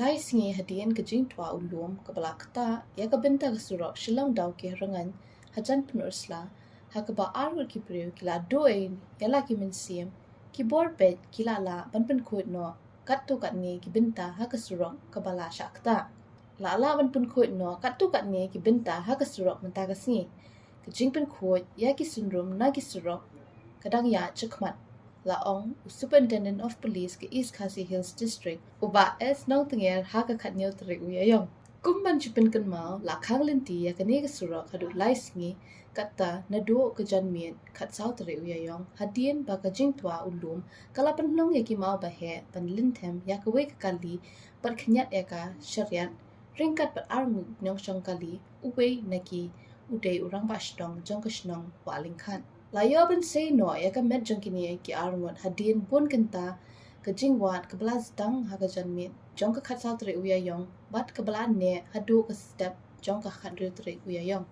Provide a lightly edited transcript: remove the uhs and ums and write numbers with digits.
lai singi Hadien ke jing tua ulum ke belakta ya ke benta ke Surok silang dau ke Rngaiñ hajan penursla ha ke ba arul ki priu kila doin ya la ki mensim ki bor bet kila la ban Pynkhuid no kat tu kat ni ki benta ha ke Surok ke bala syakta la la ban Pynkhuid no kat tu kat ni ki benta ha ke Surok menta ke singi ke jing Pynkhuid ya ki sundrum na ki Surok kadang ya cekmat la ong Superintendent of Police ke East Khasi Hills District uba es nong tenger ha ke khat nyel terik uyayong kumban chupin kan mau la khang linti ya ke ni ke Surok hadu lai singi kata na do ke janmien khat sau terik uyayong Hadien ba ke jing tua ulum kala penlong ya ki mau ba he pan lintem ya ke we ke kali par khnyat ya ka syariat ringkat par armu nyong chong kali uwe naki udai urang ba shdong jong ke shnong waling khan layo ban say no ya ka met jong kini ki armon Hadien pun kenta ke jingwat ke belas Sdang ha ke janmien jong ke khat sau terik uyayong bat ke belan ne hadu ke step jong ke khat terik uyayong